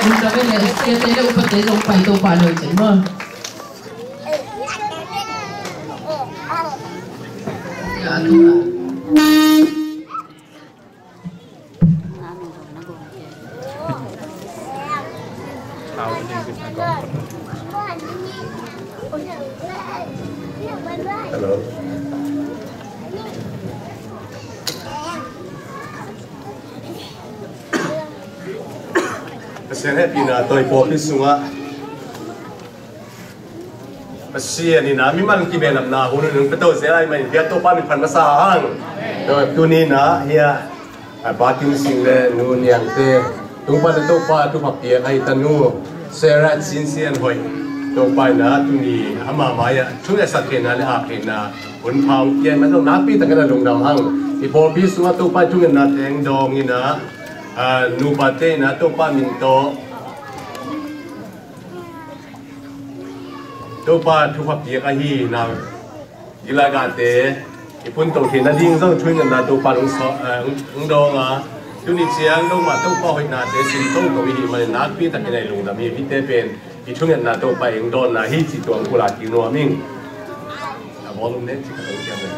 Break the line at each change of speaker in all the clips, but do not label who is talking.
你这边来现在我不得用百多块了钱吗？呀，对了。
Hello. Saya pina toy kopi sunga. Masih ni na memang kita nak na hulu nung betul saya main dia tu pan pan masang. Tu ni na ya baking sing le nu yang te tu pan tu papia kai tanu saya sinsian hoi. Tu pan na tu ni ama maya tu ya sakena le akena pun pang dia macam napi tak kena lung dam hang. Ipo bi sunga tu pan tu na teng dong ni na. Nu pate na to pa minto to pa tu pa pia ka hi na ilaga te ipun to thi na ding zong chui na to pa lung so dong a tu ni chiang dong ma to pa hoi na te sin to to hi ma na pi ta nei lung da mi pi te pen i chung na to pa eng don na hi chi tuang ku la ti no ming a volume ne chi ka to chiang ne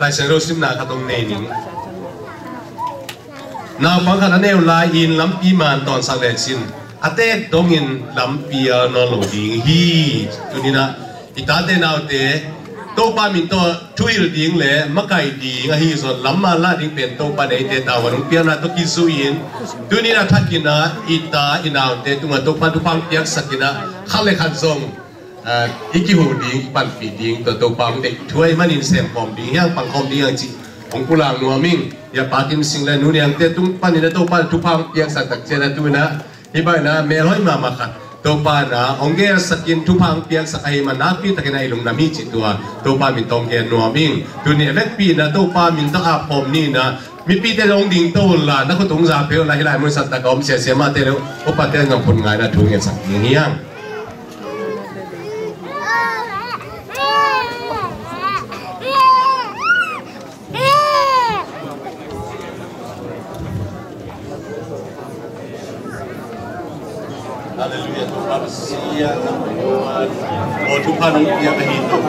lại sẽ rồi xin nào tông này nín nào bằng khả năng nêu lại in lắm pi màn toàn sang lệ xin à tết đông in lắm pi nó lẩu điên hi cho nên là ta tên nào thế tô ba mình to chui được điên lệ mắc cái điên hi rồi lắm mà là điên biển tô ba này thế tao vẫn biết là tô kí suy in cho nên là thắc kinh là ta in nào thế tung là tô ba tô phang biết sắc kinh là khăn lệ khăn song iki hu ding pan pi ding to pang de thuai manin sem pom ding yang pang kom ding chi ong pulang nu aming ya pakim sing la nu yang te tung pan ni to pan tu pang yang sa tak chena tu na hi ba na me loi ma ma khat to pa na ong ge sakin tu pang piang sa ai ma na pi takena ilung na mi chi tua to pa min tong ge nu aming tu ni lek pi na to pa min ta a pom ni na mi pi te long ding to la na ko tung za pe la hi lai mun sat ta kom sia ma te lo o pa te ngam pun ngai na thu nge sak ni yang Haleluya Tuhan sia Tuhan oh Tuhan yang hidup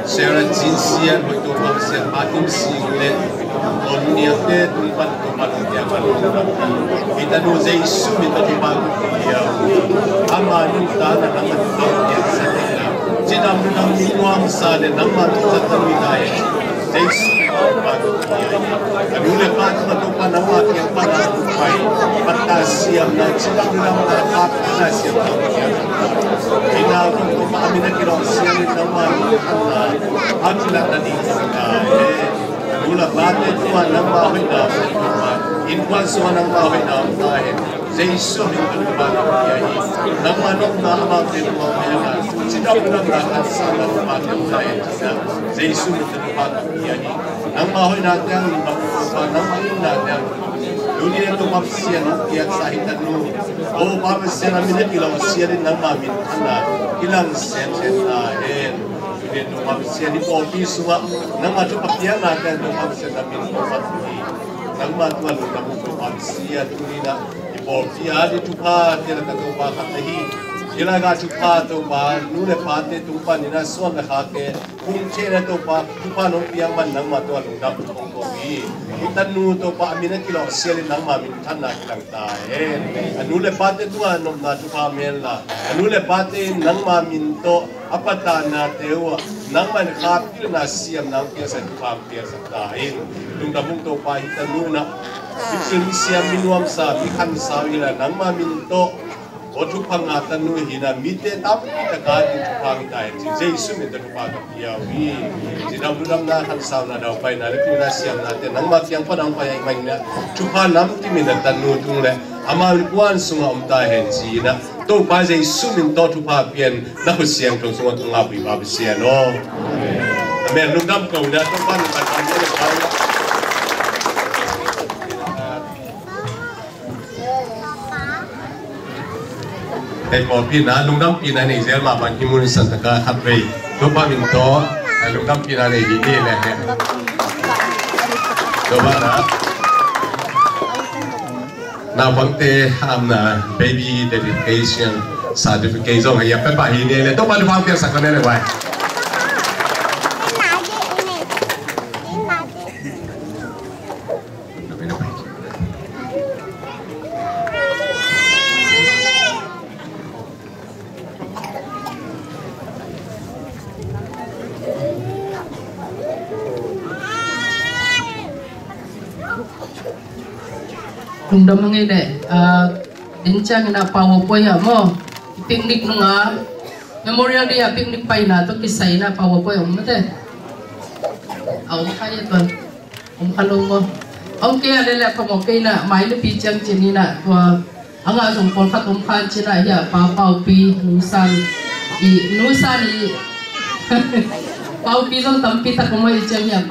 secara jinsian Tuhan sia makin singlet oh niatnya Tuhan yang kita doa Yesus kita Tuhan dia aman kita dan aman yang setia jika menang minuam sada nama Tuhan terwidaya Yesus Aduh lepas tu nama yang pada tupai pada siam dan cina dalam apa pada siam kita untuk mengambil kira siam nama adalah tadi aduh lepas tu nama kita inwan semua nama kita Yesus itu berbahagia nama nama kita cina dalam apa sama nama kita Yesus itu berbahagia nama kita yang nama kita yang dunia itu manusia yang sahitan lu oh manusia namanya kilau manusia di nama kita kilang sen-sen dunia itu manusia di kopi semua nama itu pakian ada itu manusia namanya kopi nama Tuhan lu nama manusia dunia di kopi ada Tuhan dia kata Tuhan hati Ilaga chupa to ba nule pate tupa nina suan khake kun chena to pa tupa no piang man nang ma to lung dam kong ko bi itan nu to pa amina kilo sel nang ma min than na kilang ta anule pate tu anom na tupa mel la anule pate nang ma min to apata na tewa nang man khap kil na siam nang pia sa tupa pia sa ta lung dam to pa itan nu na ikin siam minuam sa bikan sa ila nang ma min to Otu pangatan nu hina mite tapi kita kadi tupang tay Yesus minta tupang kapiawi jinam dudam na kan sauna daw pay na lepina siam natin nang makyang panang payay magna tupa nam timin tanu tungle amal kuan sunga umtahen sina to pa Yesus minta tupa pian na siang tong sunga tung api pa sian no amen dudam ko na to pan kan แต่พอปีนั้นลุงน้ำปีนั้นเองเสียมาบันทิมุนสันตกาขับไปตัวป้ามิงโตลุงน้ำปีนั้นเองดีๆเลยเนี่ยตัวบ้านนะนาฟังเตะทำนะ baby dedication certification ให้ยังเป็นป่าหินเนี่ยตัวบ้านฟังเตะสักคนเลยไว้
Kung damang ide, dincang na PowerPoint mo, picnic nga, memorial dia picnic pa ina to kisay na PowerPoint mo te. Aw kaya to, kalong mo. Okay adela pa mo kay na may picture chinina ko ang asong polkat umkan china ya pau pi nusan i Pau pi song tampi ta ko mo i ya